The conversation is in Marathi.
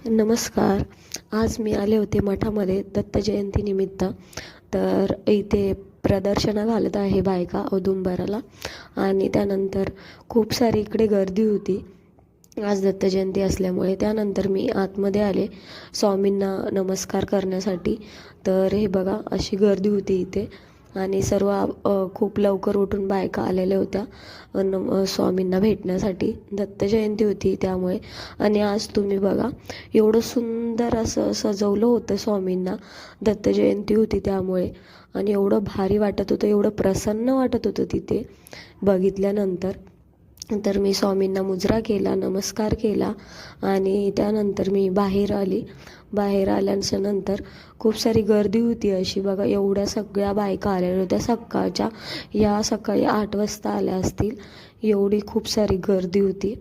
नमस्कार. आज मी आले होते मठामध्ये दत्त जयंतीनिमित्त. तर इथे प्रदर्शनं घालत आहे बायका औदुंबराला आणि त्यानंतर खूप सारी इकडे गर्दी होती आज दत्त जयंती असल्यामुळे. त्यानंतर मी आतमध्ये आले स्वामींना नमस्कार करण्यासाठी. तर हे बघा अशी गर्दी होती इथे आणि सर्व खूप लवकर उठून बायका आलेल्या होत्या स्वामींना भेटण्यासाठी. दत्त जयंती होती त्यामुळे. आणि आज तुम्ही बघा एवढं सुंदर असं सजवलं होतं स्वामींना. दत्त जयंती होती त्यामुळे आणि एवढं भारी वाटत होतं, एवढं प्रसन्न वाटत होतं तिथे बघितल्यानंतर. तर मी स्वामींना मुजरा केला, नमस्कार केला आणि त्यानंतर मी बाहेर आली. बाहेर आल्यानंतर खूप सारी गर्दी होती अशी बघा. एवढ्या सगळ्या बायका आलेल्या होत्या सकाळच्या. या सकाळी 8 वाजता आल्या असतील. एवढी खूप सारी गर्दी होती.